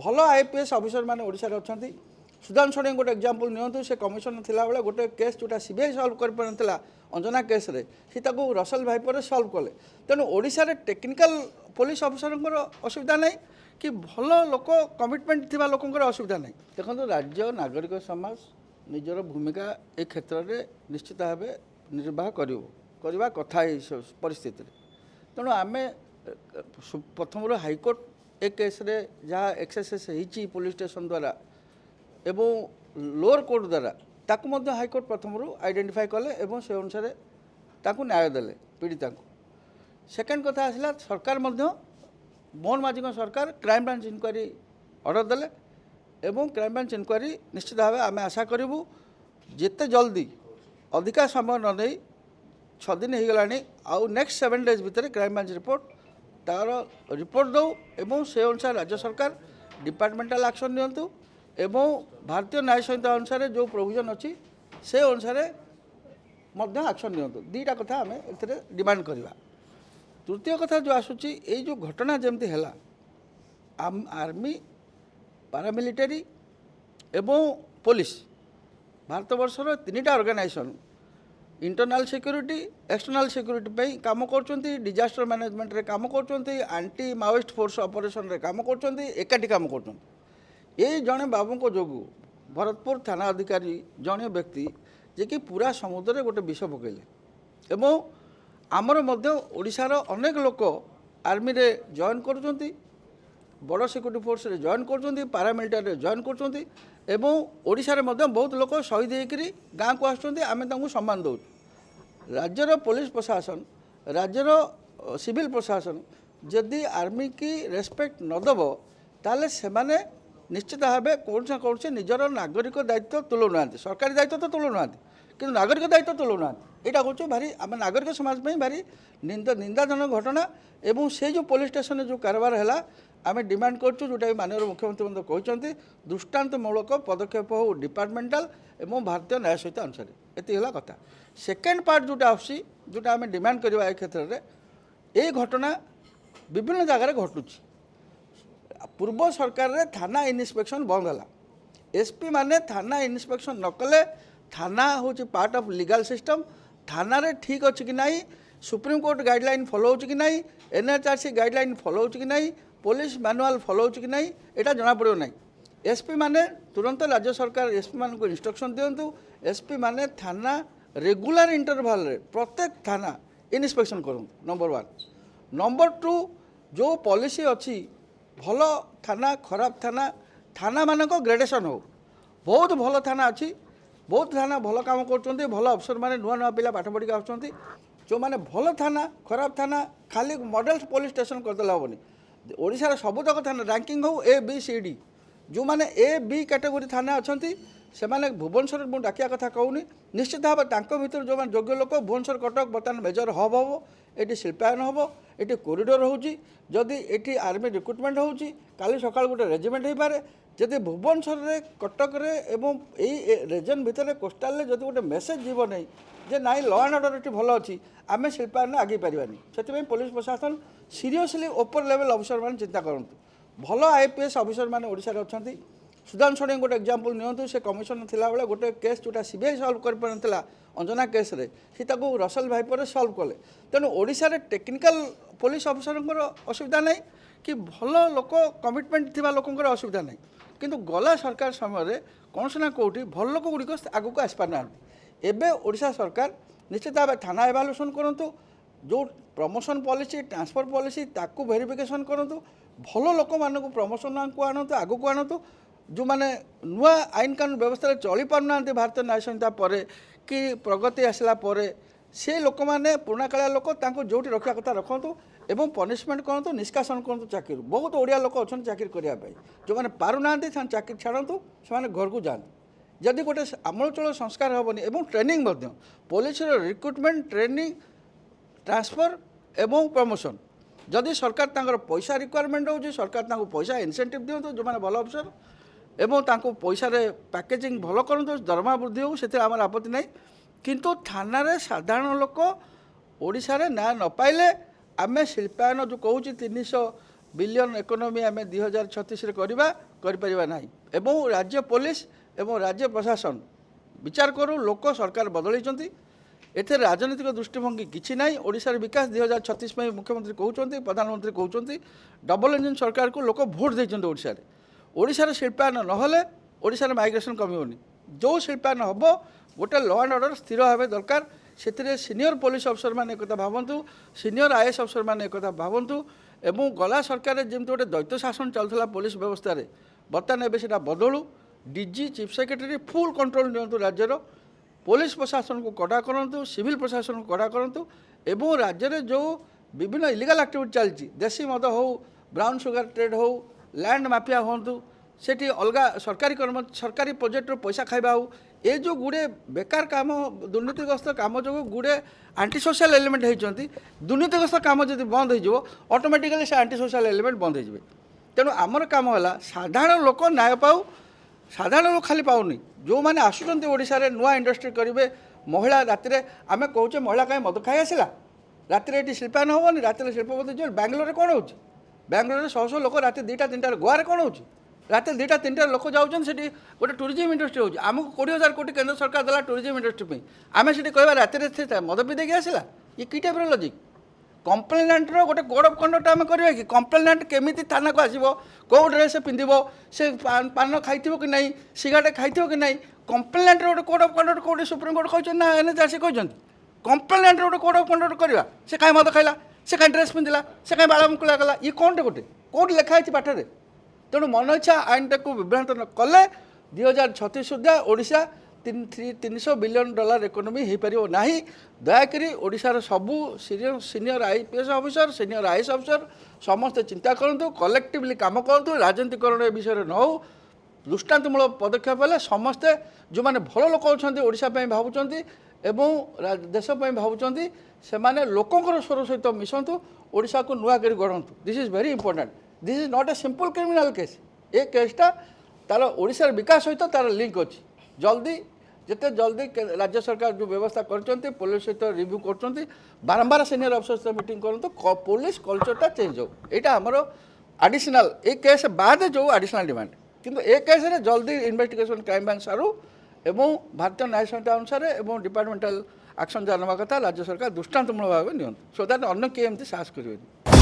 भल IPS officer मैंने ओडिशा रे अछंती सुदान षडंगी गोटे एग्जांपल नियंतु से कमिशनर थिला बेले गोटे केस जोटा सीबीआई सॉल्व कर पारनथिला अंजना केस रे सी ताको रसल भाईपर सॉल्व कले तेणु ओडिशा रे टेक्निकल पुलिस अफिसरंकर असुविधा नहीं कि भल लोक कमिटमेंट थिबा लोकंकर असुविधा नहीं देखो राज्य नागरिक समाज निजर भूमिका ए क्षेत्र में निश्चित भाव निर्वाह करवा कथा परिस्थिति तेणु आम प्रथम हाइकोर्ट ए केस रे जहाँ एक्सेस होती पुलिस स्टेशन द्वारा एवं लोअर कोर्ट द्वारा ताकू मध्य हाइकोर्ट प्रथम आइडेंटिफाई कले एवं से अनुसार ताकू न्याय देले पीड़िता को सेकेंड कथा आसला सरकार मध्य मोहन माझी सरकार क्राइम ब्रांच इनक्वारी ऑर्डर देले एवं क्राइम ब्रांच इनक्वारी निश्चित भाव आम आशा करूँ जिते जल्दी अधिका समय न नहीं 6 दिन हो गला आउ नेक्स्ट 7 डेज भितर क्राइम ब्रांच रिपोर्ट तार रिपोर्ट दो एवं से अनुसार राज्य सरकार डिपार्टमेंटाल एक्शन नियंतु एवं भारतीय न्याय संहिता अनुसार जो प्रोविजन अच्छी से अनुसार एक्शन नियंतु दीटा कथा आम ए डिमांड करवा तृतीय कथा जो आसूची ये जो घटना जमती है आर्मी पारामिलिटारी एवं पुलिस भारतवर्षर 3टा organisation internal security external security पे काम करचंती डिजास्टर मैनेजमेंट रे काम करचंती एंटी माओइस्ट फोर्स ऑपरेशन रे काम करचंती एकाठी काम करचंती ये जड़े बाबू को जोगु भरतपुर थाना अधिकारी जड़े व्यक्ति जे कि पूरा समुद्र गोटे विष पकड़े एवं आमर मध्य ओडिशार अनेक लोक आर्मी रे जॉइन करचंती बड़ सिक्योरिटी फोर्स रे जॉइन करचंती पारामिलिटारी रे जॉइन करचंती एवं ओडिशा रे मध्य बहुत लोक शहीद होकर गाँव को आसुँच आम सम्मान दौ राज्यर पुलिस प्रशासन राज्यर सिविल प्रशासन जदि आर्मी की रेस्पेक्ट नदब ताले सेमाने निश्चित भाव कौन ना कौन से निजर नागरिक दायित्व तुलना सरकारी दायित्व तो तुलना कि नागरिक दायित्व तुलना यहाँ हूँ भारी आम नागरिक समाज में भारी निंदाजनक घटना एवं से जो पुलिस स्टेशन जो कारबार है आम डिमांड करूँ जोटा माननीय मुख्यमंत्री महोदय कहते दृष्टान्तमूलक पदक्षेप हो डिपार्टमेंटाल एवं भारतीय न्याय संहिता अनुसार ये कथा सेकेंड पार्ट जोटा आसी जोटा आम डिमांड करवा क्षेत्र में ये घटना विभिन्न जगार घटुची पूर्व सरकार रे थाना इन्स्पेक्शन बंद है एसपी माने थाना इन्स्पेक्शन न कले थाना हूँ पार्ट ऑफ लीगल सिस्टम थाना रे ठीक अच्छी कि नहीं सुप्रीम कोर्ट गाइडलाइन फॉलो हो कि नहीं एनएचआरसी गाइडलाइन फॉलो हो कि नहीं पुलिस मैनुअल फॉलो हो कि नहीं यहाँ जना पड़ो ना एसपी माने तुरंत राज्य सरकार एसपी मान को इंस्ट्रक्शन दिंतु एसपी माने थाना रेगुलर इंटरवल रे प्रत्येक थाना इन्स्पेक्शन करूँ नंबर 1 नंबर 2 जो पॉलिसी अच्छी भल थाना खराब थाना थाना मानक ग्रेडेशन हो बहुत भल थाना अच्छी बहुत थाना भल काम कर भल अफसर मैंने नुआ नुआ पिला पाठ पढ़ी आसुँच जो मैंने भल थाना खराब थाना खाली मॉडल पुलिस स्टेशन करदे हेनी ओडिशार सबुतक थाना रैंकिंग हो ए बी सी डी जो मैंने ए बी कैटेगोरी थाना अच्छा से मैंने भुवनेश्वर मुझे डाकिया कथा कहूनी निश्चित भाव भर जो मैंने योग्य लोक भुवनेश्वर कटक बर्तमान मेजर हब हम ये शिल्पायन हम ये कॉरिडोर होदी ये आर्मी रिक्रुटमेंट हो काली सका गोटे रेजिमेंट हो पारे जदि भुवनेश्वर रे कटक रे एवं यही रेजन भितर कोस्टाल जदि गोटे मेसेज जीव नहीं जे नाई लॉ एंड ऑर्डर ये भल अच्छी आम शिल्पायन आगे पारानी से पुलिस प्रशासन सीरियसली ओपर लेवल अफिसर मैंने चिंता करूँ भल आईपीएस अफिसर मैंने ओडिशा रे अछंती सुदान षडंगी गोटे एग्जांपल नियंतु से कमिशनर थिला बेले गोटे केस जोटा सीबीआई सॉल्व कर पारनथिला अंजना केस रे सी ताको रसल भाईपर सॉल्व कले तेणु ओडिशा रे टेक्निकल पुलिस अफिसरंकर असुविधा नहीं कि भल लोक कमिटमेंट थिबा लोकंकर असुविधा नहीं किंतु गला सरकार समय कौन ना कौटी भल लोक गुड़िक आगू को आसपार ना एबे ओडिशा सरकार निश्चित भाव थाना एभालुएसन करंतु जो प्रमोशन पॉलिसी ट्रांसफर पॉलिसी ताकू वेरिफिकेशन करंतु भल लोक मानक प्रमोशन को आणतु आगू को आणतु जो मैंने नुआ आईन कानून व्यवस्था चली पारना भारतीय न्याय संहिता पर कि प्रगति आसला से लोक मैंने पुराणा कालिया लोक जो रखा कथा रखु एवं पनिशमेंट करूँ निष्कासन करूँ चाकरी बहुत ओडिया लोक अच्छा चाकरी करने जो मैंने पारना चाकरी छाड़ू से घर को जाते जदि गोटे आमूलचूल संस्कार हेनी एवं training police recruitment training transfer एवं प्रमोशन जदि सरकार तांकर पैसा रिक्वायरमेंट हो सरकार पैसा इनसेंटिव दिंतु जो मैंने भल अफसर एवं तांको पैसा रे पैकेजिंग भल करूँ दरमा वृद्धि हो से आम आपत्ति नहीं किंतु थाना रे साधारण लोक ओडिशा रे न्याय न पाइले आमे शिल्पायन जो कहूँ 300 बिलियन इकोनॉमी आमे 2036 रे करवा କରିପାରିବା ନାହିଁ ଏବଂ ରାଜ୍ୟ ପୋଲିସ ଏବଂ ରାଜ୍ୟ ପ୍ରଶାସନ ବିଚାର କରୁ ଲୋକ ସରକାର ବଦଳାଇଛନ୍ତି ଏଥିରେ ରାଜନୈତିକ ଦୃଷ୍ଟିଭଙ୍ଗୀ କିଛି ନାହିଁ ଓଡ଼ିଶାର ବିକାଶ 2036 ପାଇଁ ମୁଖ୍ୟମନ୍ତ୍ରୀ କହୁଛନ୍ତି ପ୍ରଧାନମନ୍ତ୍ରୀ କହୁଛନ୍ତି ଡବଲ ଇଞ୍ଜିନ୍ ସରକାରକୁ ଲୋକ ଭୋଟ ଦେଇଛନ୍ତି ଓଡ଼ିଶାରେ ଓଡ଼ିଶାର ଶିଳ୍ପାୟନ ନହେଲେ ଓଡ଼ିଶାର ମାଇଗ୍ରେସନ୍ କମିବନି ଯେଉଁ ଶିଳ୍ପାୟନ ହେବ ଗୋଟେ ଲ ଆଣ୍ଡ ଅର୍ଡ଼ର ସ୍ଥିର ହେବା ଦରକାର ସେଥିରେ ସିନିୟର ପୋଲିସ ଅଫିସରମାନେ ଏକଥା ଭାବନ୍ତୁ ସିନିୟର ଆଇଏଏସ୍ ଅଫିସରମାନେ ଏକଥା ଭାବନ୍ତୁ ଏବଂ ଗଲା ସରକାରରେ ଯେମିତି ଗୋଟେ ଦୈତ୍ୟ ଶାସନ ଚାଲୁଥିଲା ପୋଲିସ ବ୍ୟବସ୍ଥାରେ ବର୍ତ୍ତମାନ ଏବେ ସେଟା ବଦଳୁ ଡିଜି ଚିଫ୍ ସେକ୍ରେଟାରୀ ଫୁଲ୍ କଣ୍ଟ୍ରୋଲ ନିଅନ୍ତୁ ରାଜ୍ୟର पुलिस प्रशासन को कड़ा करूँ सिविल प्रशासन को कड़ा करूँ एवं राज्य में जो विभिन्न इलिगाल एक्टिविटी चलती देशी मद हो ब्राउन सुगर ट्रेड हो लैंड माफिया हूँ सेठी अलग सरकारी प्रोजेक्ट पैसा खाइबा हो ये जो गुड़े बेकार काम दुर्नीतिग्रस्त काम जो गुड़े आंटी सोशल एलिमेंट होती दुर्नीतिग्रस्त काम जब बंद हो ऑटोमेटिकली से आंटी सोशल एलिमेंट बंद हो तेणु आमर काम है साधारण लोक न्याय पाऊ साधारण लोक खाली पाऊनी जो मैंने आसुँच ओडिशा नुआ इंडस्ट्री करेंगे महिला राति आम कहे महिला कहीं मद खाई आसला राति ये शिल्पायन हेनी राति शिल्पपति जो बांग्लोर कौन हो बांग्लोर शह शह लोक राति 2टा 3टार गोवे कौन हो राति 2टा 3टार लोक जाऊँ से गोटे टूरिज्म इंडस्ट्री हो आमको 20,000 कोटी केंद्र सरकार देला टूरिज्म इंडस्ट्री आम से कह राति मद पी देगी आसला ये कि टाइप लजिक कंप्लेनेंटर गोटे कोड ऑफ कंडक्ट आम करवा कि कंप्लेनेंट केमी थाना को आसो कौ ड्रेस पिंधब से पान खाई कि नहीं सिगारेट खाई कि नहीं कंप्लेनेंटर गोटे कोड ऑफ कंडक्ट कौटे सुप्रीमकोर्ट कहते ना एनएचआरसी कहते कंप्लेनेंटर गोटे कोड ऑफ कंडक्ट करवा से कहीं मद खाइला से कहीं ड्रेस पिंधला से कहीं बाल मुकुला गला ये कौन गोटे कौट लिखाई पाठे तेणु मन इच्छा आईन टाक विभ्रांत न कले 2036 सुधा ओडिशा $300 बिलियन इकोनॉमी हो पार ना दयाकोरी ओडिशार सबू senior IPS officer senior IAS officer समस्ते चिंता करूँ कलेक्टिवली काम करूँ राजनीतिकरण ए विषय न हो दृष्टांतमूलक पदक्षेप हेल्ले समस्ते जो मैंने भल लोक अच्छा ओडिशा भावुं एवं देशपाई भावुं से मैंने लोकंर स्वर सहित मिशंतु ओडिशा को नुआ कर गढ़ंतु this is very important this is not a simple criminal case ए केसटा तार ओडिशार विकास सहित तार लिंक अच्छी जल्दी जिते जल्दी राज्य सरकार जो व्यवस्था कर पुलिस सहित रिव्यू कर बारंबार सीनियर अफिसर सहित मीटिंग करूँ पुलिस कल्चरटा चेंज हो यहाँ आमर आडिशनाल ए केस बाद जो आडिशनाल डिमांड किंतु ए केस रे जल्दी इन्वेस्टिगेशन क्राइम ब्रांच सारू एवं भारतीय न्याय संहिता अनुसार एवं डिपार्टमेंटाल एक्शन जाना कथा राज्य सरकार दृष्टांतमूलक भाव नि सो दैट अन्न किए एमती साहस करेंगे।